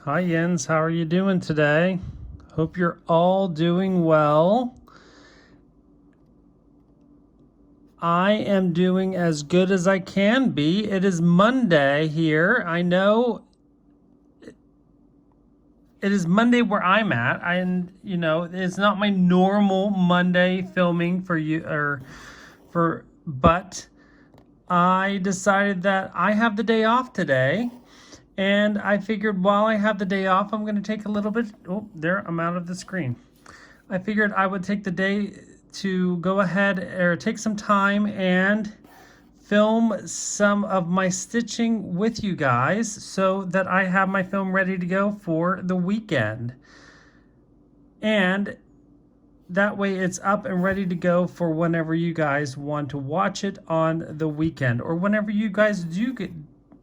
Hi Jens, how are you doing today? Hope you're all doing well. I am doing as good as I can be. It is Monday here. I know it is Monday where I'm at. It's not my normal Monday filming for you but I decided that I have the day off today. And I figured while I have the day off, I'm going to take a little bit. Oh, there, I'm out of the screen. I figured I would take the day to go ahead or take some time and film some of my stitching with you guys so that I have my film ready to go for the weekend. And that way it's up and ready to go for whenever you guys want to watch it on the weekend or whenever you guys do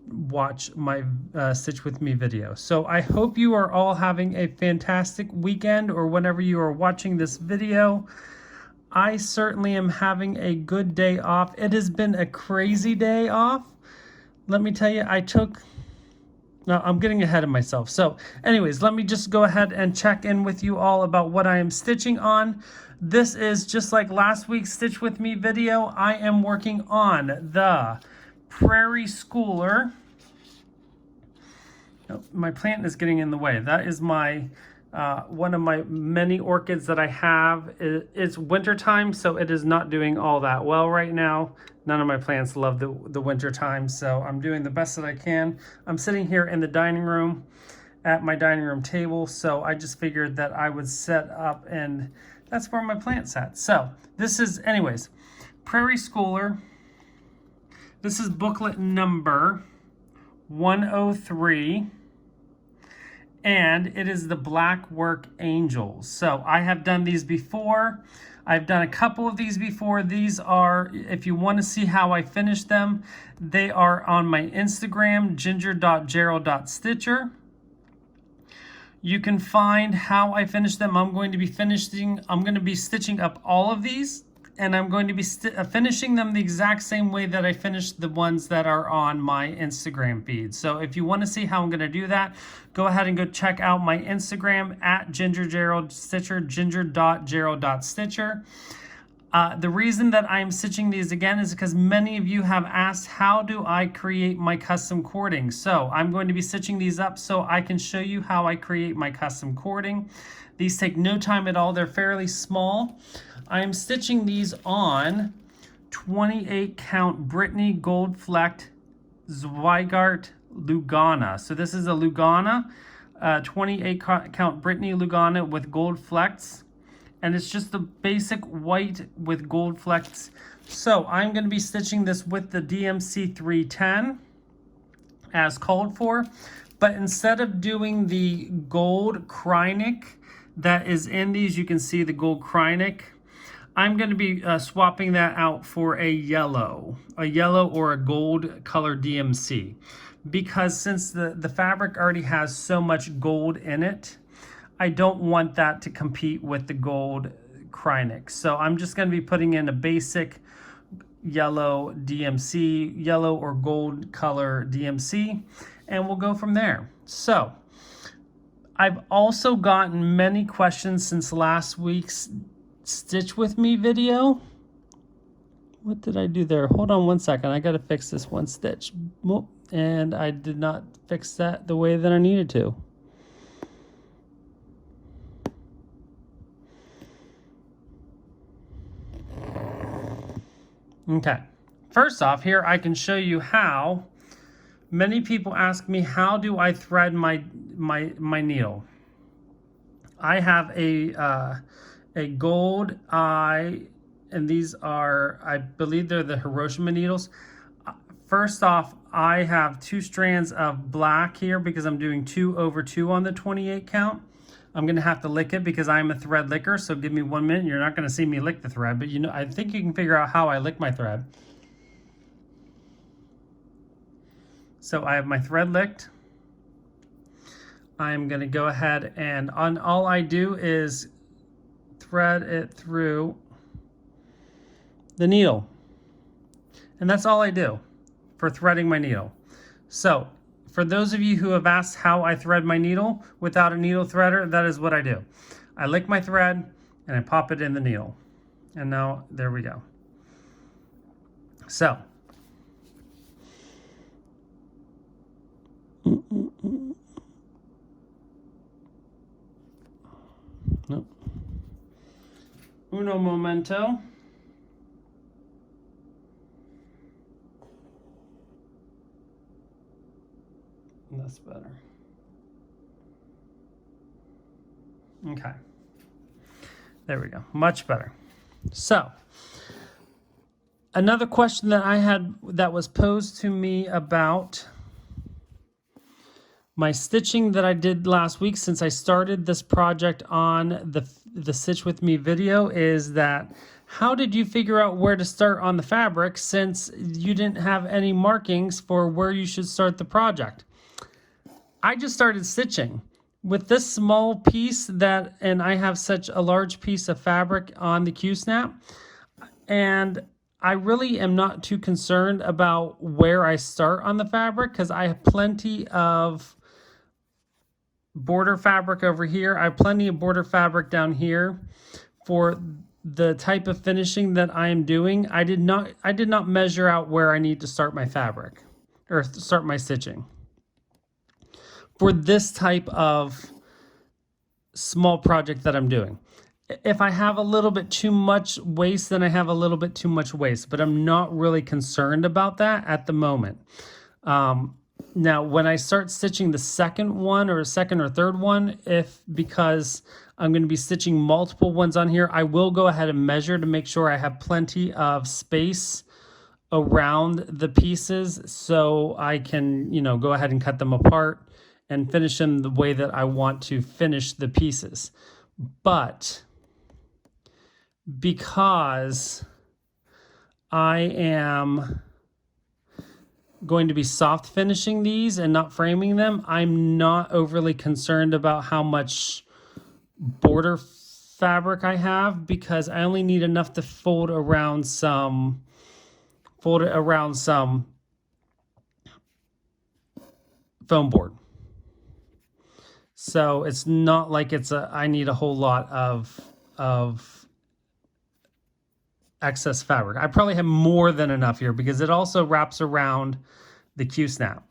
watch my Stitch With Me video. So I hope you are all having a fantastic weekend or whenever you are watching this video. I certainly am having a good day off. It has been a crazy day off. Let me tell you, no, I'm getting ahead of myself. So anyways, let me just go ahead and check in with you all about what I am stitching on. This is just like last week's Stitch With Me video. I am working on the Prairie Schooler. Oh, my plant is getting in the way. That is my one of my many orchids that I have. It's winter time, so it is not doing all that well right now. None of my plants love the winter time, so I'm doing the best that I can. I'm sitting here in the dining room at my dining room table, so I just figured that I would set up, and that's where my plant's at. So this is, anyways, Prairie Schooler. This is booklet number 103. And it is the Black Work Angels. So I have done these before. I've done a couple of these before. These are, if you want to see how I finish them, they are on my Instagram, ginger.gerald.stitcher. You can find how I finish them. I'm going to be stitching up all of these, and I'm going to be finishing them the exact same way that I finished the ones that are on my Instagram feed. So if you want to see how I'm going to do that, go ahead and go check out my Instagram at gingergeraldstitcher, ginger.gerald.stitcher. The reason that I'm stitching these again is because many of you have asked, how do I create my custom cording? So I'm going to be stitching these up so I can show you how I create my custom cording. These take no time at all. They're fairly small. I am stitching these on 28 count Brittany Gold Flecked Zweigart Lugana. So this is a Lugana, 28 count Brittany Lugana with gold flecks. And it's just the basic white with gold flecks. So I'm going to be stitching this with the DMC 310 as called for. But instead of doing the gold Krynic that is in these, you can see the gold Krynic, I'm going to be swapping that out for a yellow or a gold color DMC. Because since the fabric already has so much gold in it, I don't want that to compete with the gold Krynic. So I'm just going to be putting in a basic yellow DMC, yellow or gold color DMC, and we'll go from there. So I've also gotten many questions since last week's Stitch With Me video. What did I do there? Hold on one second. I got to fix this one stitch. And I did not fix that the way that I needed to. Okay. First off, here I can show you how. Many people ask me, how do I thread my needle? I have a gold eye, and these are, I believe they're the Hiroshima needles. First off, I have 2 strands of black here because I'm doing 2 over 2 on the 28 count. I'm going to have to lick it because I'm a thread licker, so give me 1 minute. You're not going to see me lick the thread, but I think you can figure out how I lick my thread. So I have my thread licked. I'm going to go ahead and all I do is thread it through the needle. And that's all I do for threading my needle. So for those of you who have asked how I thread my needle without a needle threader, that is what I do. I lick my thread and I pop it in the needle. And now, there we go. So, nope. Uno momento. That's better. Okay. There we go. Much better. So, another question that I had that was posed to me about my stitching that I did last week since I started this project on the Stitch With Me video is that how did you figure out where to start on the fabric since you didn't have any markings for where you should start the project? I just started stitching with this small piece and I have such a large piece of fabric on the Q-snap, and I really am not too concerned about where I start on the fabric because I have plenty of border fabric over here. I have plenty of border fabric down here for the type of finishing that I am doing. I did not measure out where I need to start my fabric or start my stitching for this type of small project that I'm doing. If I have a little bit too much waste, then I have a little bit too much waste, but I'm not really concerned about that at the moment. Now, when I start stitching the second one or second or third one, because I'm going to be stitching multiple ones on here, I will go ahead and measure to make sure I have plenty of space around the pieces so I can, go ahead and cut them apart and finish them the way that I want to finish the pieces. But because I am going to be soft finishing these and not framing them, I'm not overly concerned about how much border fabric I have because I only need enough to fold it around some foam board. So it's not like I need a whole lot of excess fabric. I probably have more than enough here because it also wraps around the Q-snap.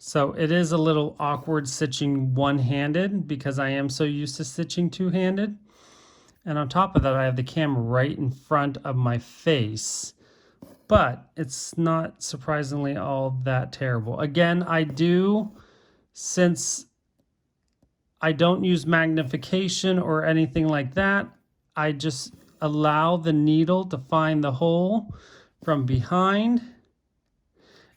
So it is a little awkward stitching one-handed because I am so used to stitching two-handed. And on top of that, I have the camera right in front of my face. But it's not surprisingly all that terrible. Again, since I don't use magnification or anything like that, I just allow the needle to find the hole from behind.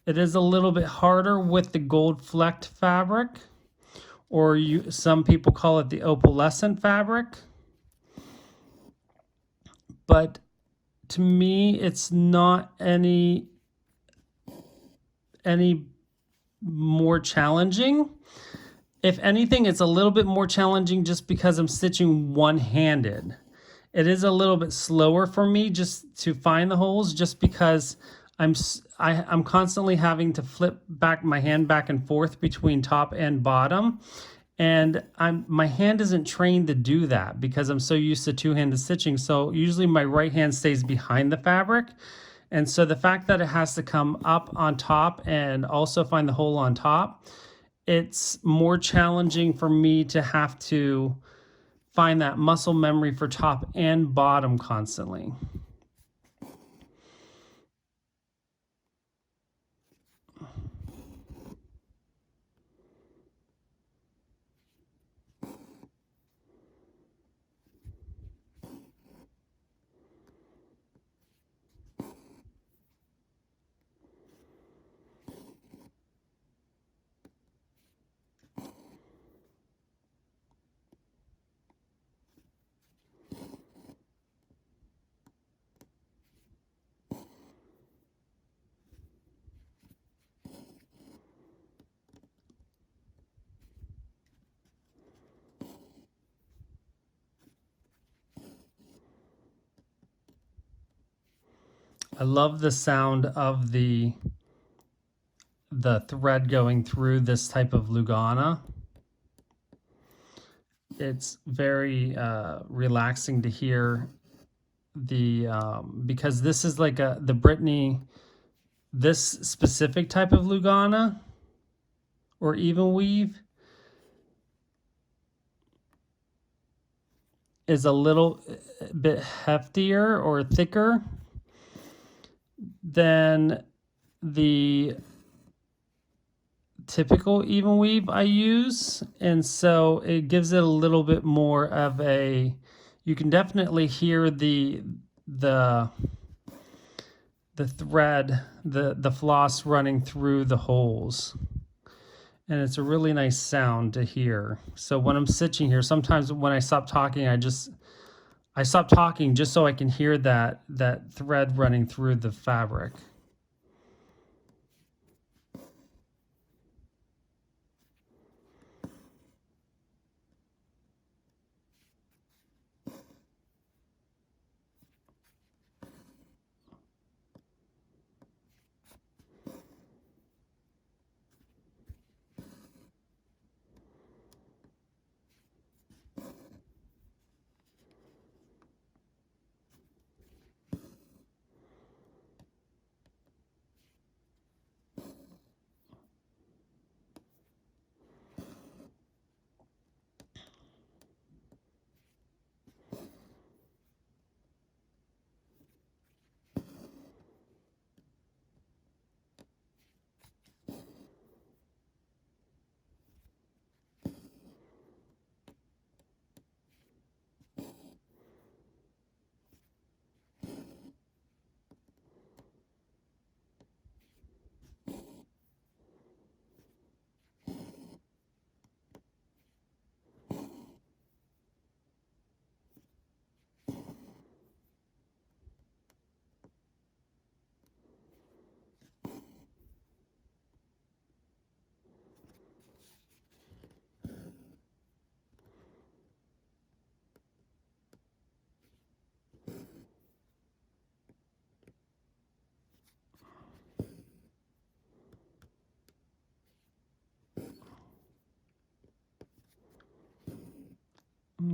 It is a little bit harder with the gold flecked fabric, or some people call it the opalescent fabric. But to me, it's not any more challenging. If anything, it's a little bit more challenging just because I'm stitching one-handed. It is a little bit slower for me just to find the holes, just because I'm constantly having to flip my hand back and forth between top and bottom. And my hand isn't trained to do that because I'm so used to two-handed stitching. So usually my right hand stays behind the fabric. And so the fact that it has to come up on top and also find the hole on top, it's more challenging for me to have to find that muscle memory for top and bottom constantly. I love the sound of the thread going through this type of Lugana. It's very relaxing to hear the because this is like the Brittany, this specific type of Lugana or even weave is a little bit heftier or thicker than the typical even weave I use, and so it gives it a little bit more of a, you can definitely hear the thread, the floss running through the holes, and it's a really nice sound to hear. So when I'm stitching here, sometimes when I stop talking, I stop talking just so I can hear that thread running through the fabric.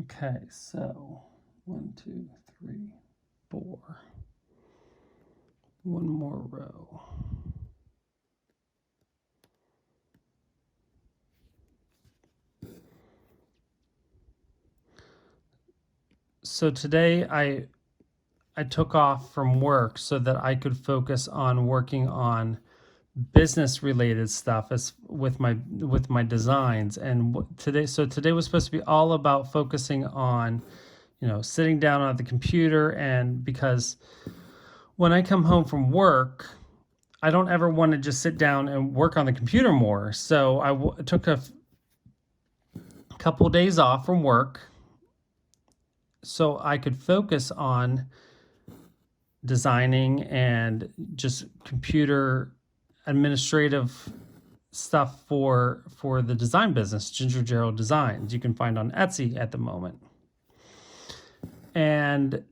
Okay, so 1, 2, 3, 4. One more row. So today I took off from work so that I could focus on working on business related stuff as with my designs. And today was supposed to be all about focusing on, sitting down at the computer, and because when I come home from work, I don't ever want to just sit down and work on the computer more. So I took a couple of days off from work so I could focus on designing and just computer administrative stuff for the design business, Gerald Designs. You can find on Etsy at the moment. And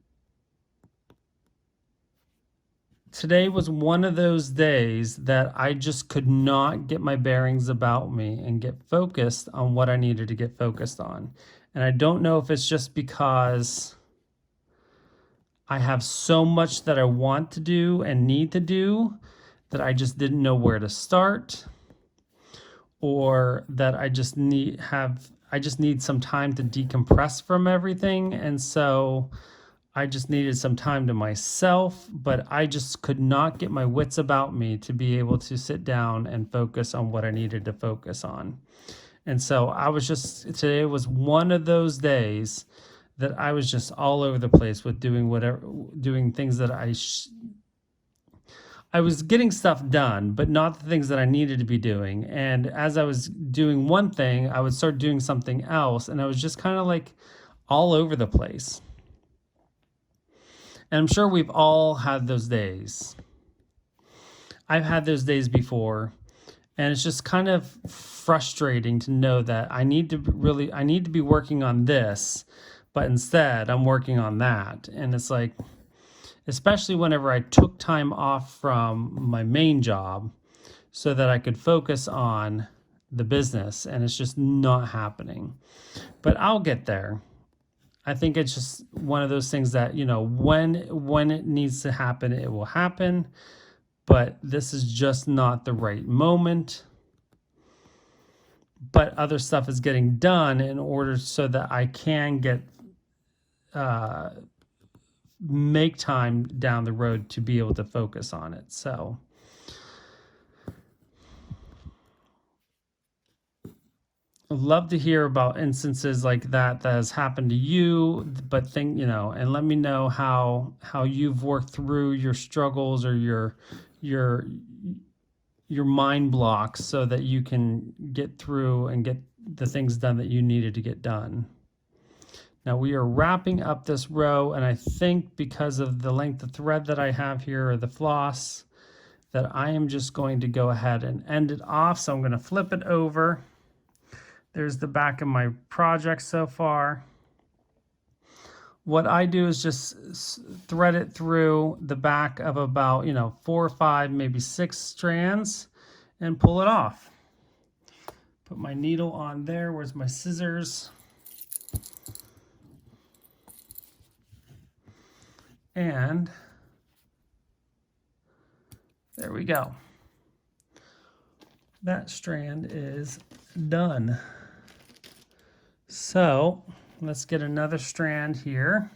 today was one of those days that I just could not get my bearings about me and get focused on what I needed to get focused on. And I don't know if it's just because I have so much that I want to do and need to do that I just didn't know where to start, or that I just need some time to decompress from everything. And so I just needed some time to myself, but I just could not get my wits about me to be able to sit down and focus on what I needed to focus on. And so today was one of those days that I was just all over the place with doing things that I was getting stuff done, but not the things that I needed to be doing. And as I was doing one thing, I would start doing something else, and I was just kind of like all over the place. And I'm sure we've all had those days. I've had those days before, and it's just kind of frustrating to know that I need to be working on this, but instead I'm working on that. And it's like, especially whenever I took time off from my main job so that I could focus on the business, and it's just not happening. But I'll get there. I think it's just one of those things that, when it needs to happen, it will happen. But this is just not the right moment. But other stuff is getting done in order so that I can make time down the road to be able to focus on it. So I'd love to hear about instances like that has happened to you, but and let me know how you've worked through your struggles or your mind blocks so that you can get through and get the things done that you needed to get done. Now we are wrapping up this row, and I think because of the length of thread that I have here, or the floss, that I am just going to go ahead and end it off. So I'm going to flip it over. There's the back of my project so far. What I do is just thread it through the back of about, 4 or 5, maybe 6 strands, and pull it off. Put my needle on there. Where's my scissors? And there we go. That strand is done. So let's get another strand here.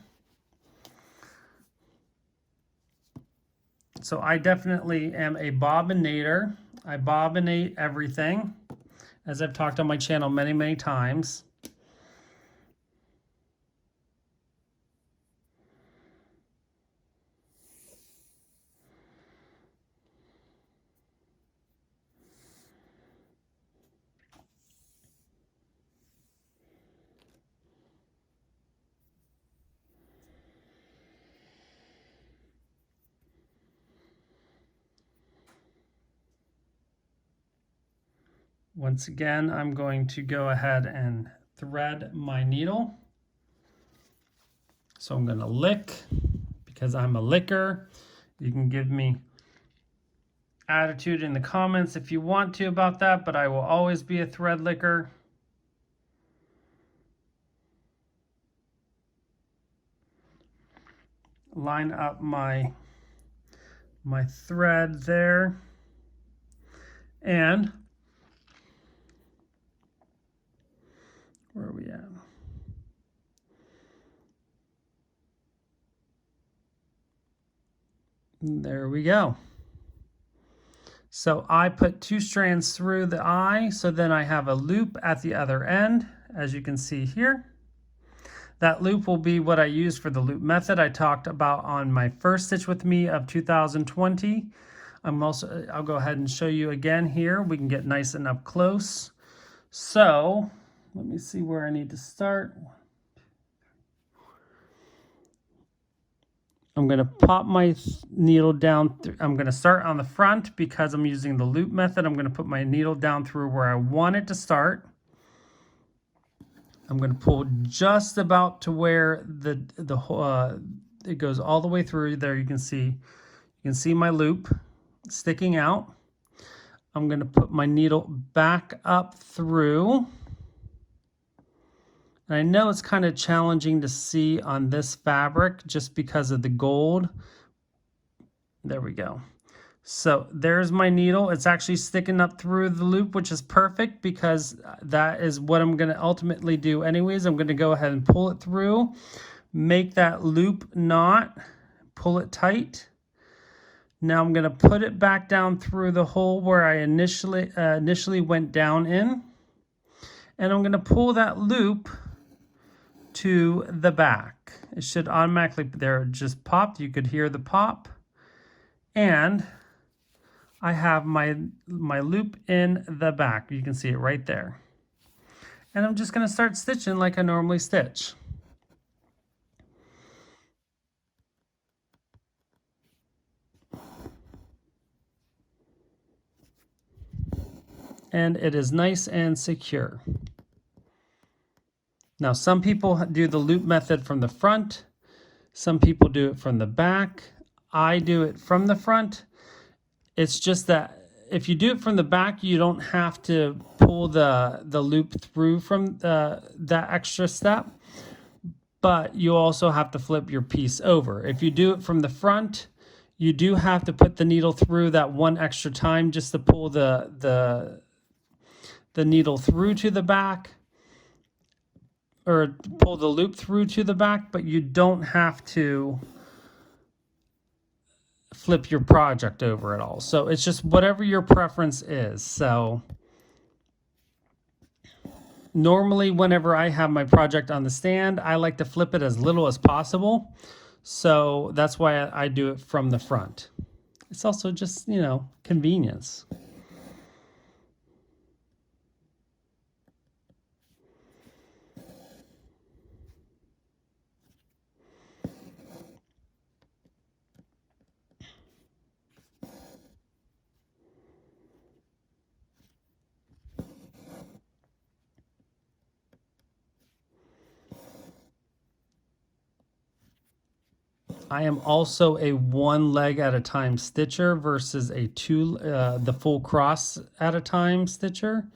So I definitely am a bobbinator. I bobbinate everything, as I've talked on my channel many, many times. Once again, I'm going to go ahead and thread my needle. So I'm going to lick, because I'm a licker. You can give me attitude in the comments if you want to about that, but I will always be a thread licker. Line up my thread there, and where are we at? There we go. So I put 2 strands through the eye, so then I have a loop at the other end, as you can see here. That loop will be what I use for the loop method I talked about on my first Stitch With Me of 2020. I'll go ahead and show you again here. We can get nice and up close. So let me see where I need to start. I'm going to pop my needle down. I'm going to start on the front because I'm using the loop method. I'm going to put my needle down through where I want it to start. I'm going to pull just about to where it goes all the way through. There you can see my loop sticking out. I'm going to put my needle back up through. And I know it's kind of challenging to see on this fabric just because of the gold. There we go. So there's my needle. It's actually sticking up through the loop, which is perfect because that is what I'm going to ultimately do anyways. I'm going to go ahead and pull it through, make that loop knot, pull it tight. Now I'm going to put it back down through the hole where I initially went down in. And I'm going to pull that loop to the back. It should automatically, there it just popped. You could hear the pop. And I have my loop in the back. You can see it right there. And I'm just going to start stitching like I normally stitch. And it is nice and secure. Now, some people do the loop method from the front. Some people do it from the back. I do it from the front. It's just that if you do it from the back, you don't have to pull the loop through from that extra step, but you also have to flip your piece over. If you do it from the front, you do have to put the needle through that one extra time just to pull the needle through to the back, or pull the loop through to the back, but you don't have to flip your project over at all. So it's just whatever your preference is. So normally whenever I have my project on the stand, I like to flip it as little as possible. So that's why I do it from the front. It's also just, you know, convenience. I am also a one leg at a time stitcher versus a the full cross at a time stitcher.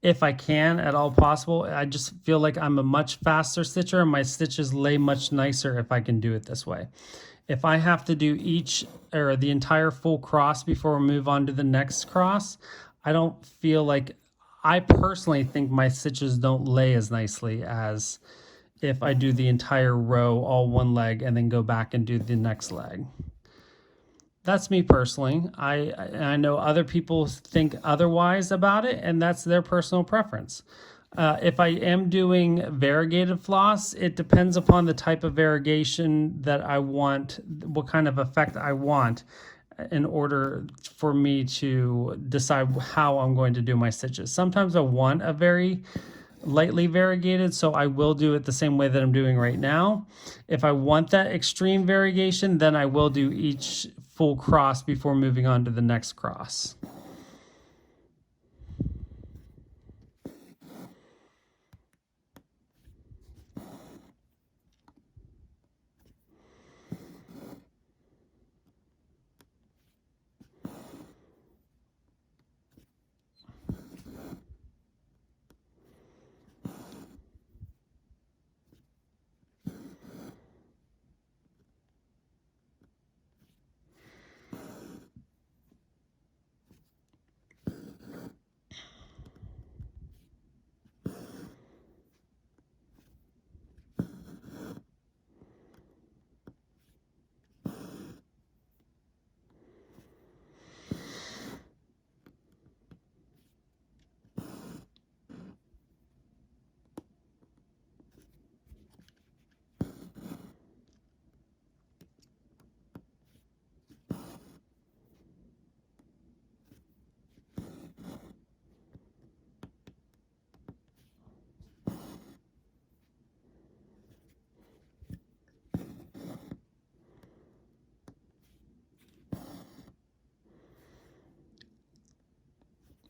If I can at all possible, I just feel like I'm a much faster stitcher and my stitches lay much nicer if I can do it this way. If I have to do each or the entire full cross before we move on to the next cross, I don't feel like, I personally think my stitches don't lay as nicely as if I do the entire row all one leg and then go back and do the next leg. That's me personally. I know other people think otherwise about it, and that's their personal preference. If I am doing variegated floss, it depends upon the type of variegation that I want, what kind of effect I want, in order for me to decide how I'm going to do my stitches. Sometimes I want a very lightly variegated, so I will do it the same way that I'm doing right now. If I want that extreme variegation, then I will do each full cross before moving on to the next cross.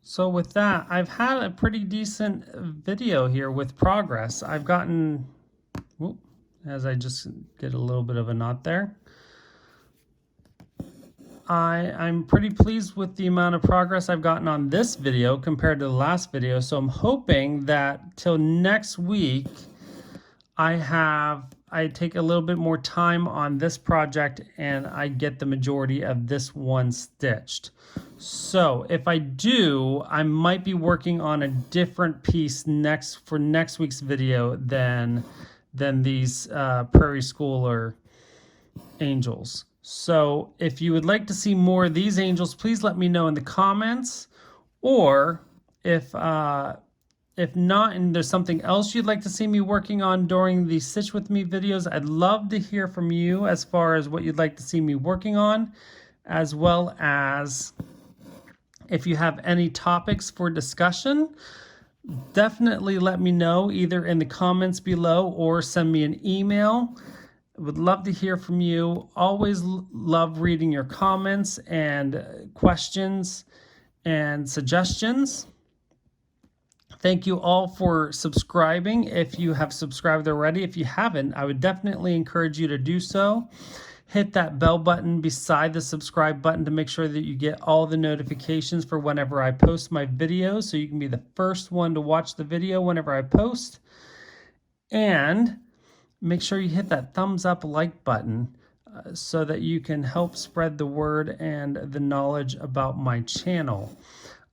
So with that, I've had a pretty decent video here with progress. I've gotten, whoop, as I just get a little bit of a knot there. I'm pretty pleased with the amount of progress I've gotten on this video compared to the last video. So I'm hoping that till next week, I take a little bit more time on this project and I get the majority of this one stitched. So if I do, I might be working on a different piece for next week's video than these Prairie Schooler angels. So if you would like to see more of these angels, please let me know in the comments. Or if not, and there's something else you'd like to see me working on during the Stitch With Me videos, I'd love to hear from you as far as what you'd like to see me working on, as well as if you have any topics for discussion. Definitely let me know either in the comments below or send me an email. I would love to hear from you. Always love reading your comments and questions and suggestions. Thank you all for subscribing. If you have subscribed already, if you haven't, I would definitely encourage you to do so. hit that bell button beside the subscribe button to make sure that you get all the notifications for whenever I post my videos, so you can be the first one to watch the video whenever I post. And make sure you hit that thumbs up like button so that you can help spread the word and the knowledge about my channel.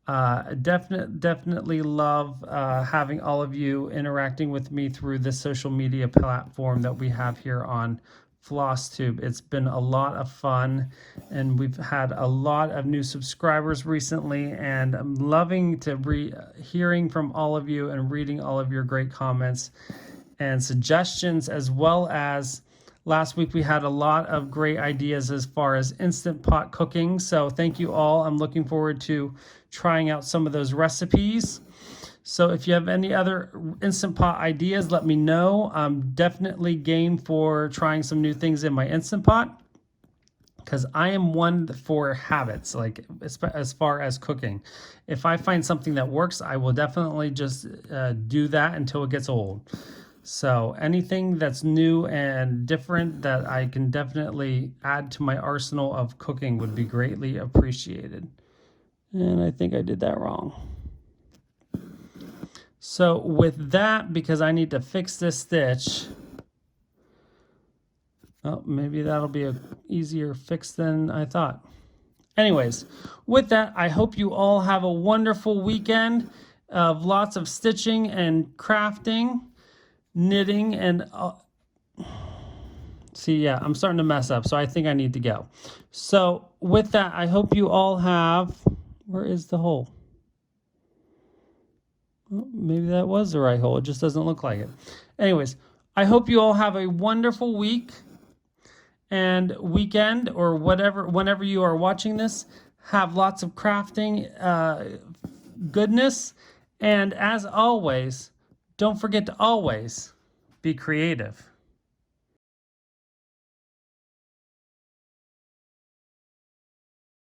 Definitely love having all of you interacting with me through this social media platform that we have here on FlossTube. It's been a lot of fun, and we've had a lot of new subscribers recently, and I'm loving to hearing from all of you and reading all of your great comments and suggestions, as well as last week we had a lot of great ideas as far as Instant Pot cooking. So thank you all. I'm looking forward to trying out some of those recipes. So if you have any other Instant Pot ideas, let me know. I'm definitely game for trying some new things in my Instant Pot, because I am one for habits, like as far as cooking. If I find something that works, I will definitely just do that until it gets old. So anything that's new and different that I can definitely add to my arsenal of cooking would be greatly appreciated. And I think I did that wrong. So with that, because I need to fix this stitch, oh, maybe that'll be an easier fix than I thought. Anyways, with that, I hope you all have a wonderful weekend of lots of stitching and crafting, knitting, and see, yeah, I'm starting to mess up, so I think I need to go. So with that, I hope you all have, where is the hole? Oh, maybe that was the right hole, it just doesn't look like it. Anyways, I hope you all have a wonderful week and weekend, or whatever, whenever you are watching this. Have lots of crafting goodness, and as always, don't forget to always be creative.